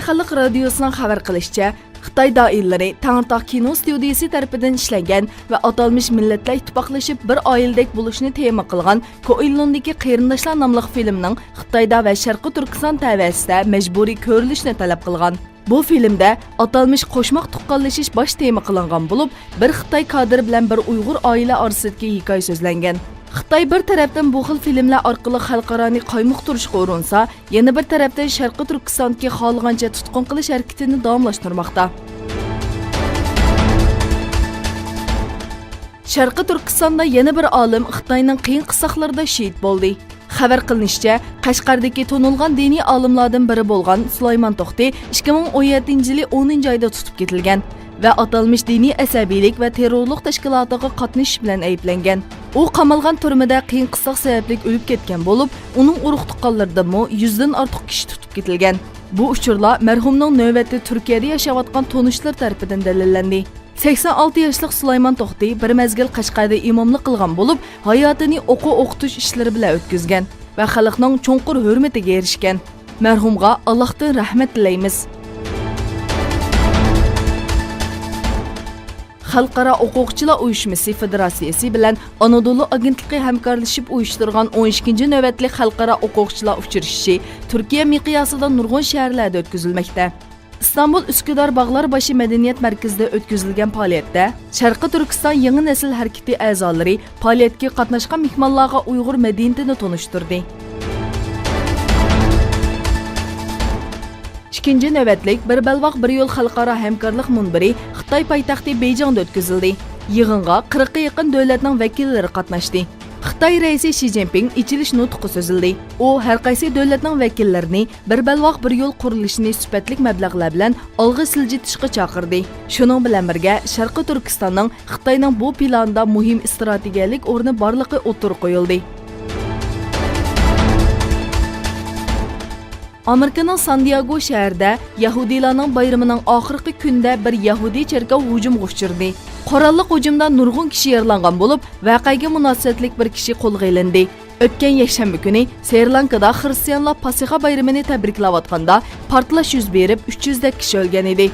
Xalq Radiosu'nun xabar qilishicha, Xitoy doiralari Tangirtaq kino studiyasi tarafidan ishlangan va atalmış millatlar ittifoqlashib bir oiladek bo'lishni tema qilgan Ko'ilondagi Qarindoshlar nomli filmning Xitoyda va Sharqi Turkiston TV'sida majburiy ko'rilishni talab qilgan. Bu filmda atalmış qo'shmoq tuqqanlashish bosh tema qilingan bo'lib, bir Xitoy kadri bilan bir Uyg'ur oila orasidagi hikoya so'zlangan. Xitoy bir tarafdan bu xil filmlar orqali xalqaroni qaymoqtirishga urinsa, yana bir tarafdan Sharqi Turkistondagi xohlagancha tutqun qilish harakatini davomlashtirmoqda. Sharqi Turkistonda yana bir olim Xitoyning qiyin qisoqlarida shahid bo'ldi. Xabar qilinishicha, Qashqardagi tonilgan diniy olimlardan biri bo'lgan Sulaymon To'xti 2017-yili 10-oyda tutib ketilgan va atalmış diniy asabiylik va terrorlik tashkilotiga qatnashish bilan ayblangan. U qamalgan turmada qiyin qisoq sababli o'lib ketgan bo'lib, uning urug' tuqqanlaridami 100 dan ortiq kishi tutib ketilgan. Bu uchurlar marhumning navbatda Turkiyada yashayotgan tonishlar tomonidan dalillandi. 86 yoshli Sulaymon To'xti bir mezgil Qashqarda imomlik qilgan bo'lib, hayotini o'qitish ishlari bilan o'tkazgan va xalqning cho'nqur hurmatiga erishgan. Marhumga Allohdan rahmat tilaymiz. Xalqaro Huquqchilar Uyushmasi Federatsiyasi bilan Anadolu agentligi hamkorlashib uyushtirgan 12-chi navbatli xalqaro huquqchilar uchrashuvi Turkiya miqyosida nurg'un shaharlarda o'tkazilmoqda. İstanbul Üsküdar Bağlarbaşı Medeniyet Merkezi'de ötküzülgen faaliyette, Şarkı Türkistan Yeni Nesil Hareketi əzaları faaliyetki qatnaşqan mihmanlarga Uyghur medeniyetini tonuşturdu. İkinci növbətlik bir belvaq bir yol xalqaro hamkorlik munbiri Xitoy poytaxti Beyjingda o'tkazildi. Yig'inga 40 ga yaqin davlatning vakillari qatnashdi. Xitoy raisi Xi Jinping ichilish nutqi so'zildi. U har qaysi davlatning vakillarini bir belvaq bir yo'l qurilishini sifatli mablag'lar bilan olg'a siljitishga chaqirdi. Shuning bilan birga Sharqi Turkistonning Xitoyning bu planda muhim strategiyalik o'rni borligi o'tirib qo'yildi. Amerikaning San Diego shahrida Yahudilarning bayramining oxirgi kunida bir Yahudi cherkov hujumga uchirdi. Qurolli hujumda nurg'un kishi yaralangan bo'lib, voqeaga munosabatlik bir kishi qo'lga olindi. O'tgan yakshanba kuni Sri Lankada xristianlar Pasixa bayramini tabriklayotganda portlash yuz berib 300 ta kishi o'lgan edi.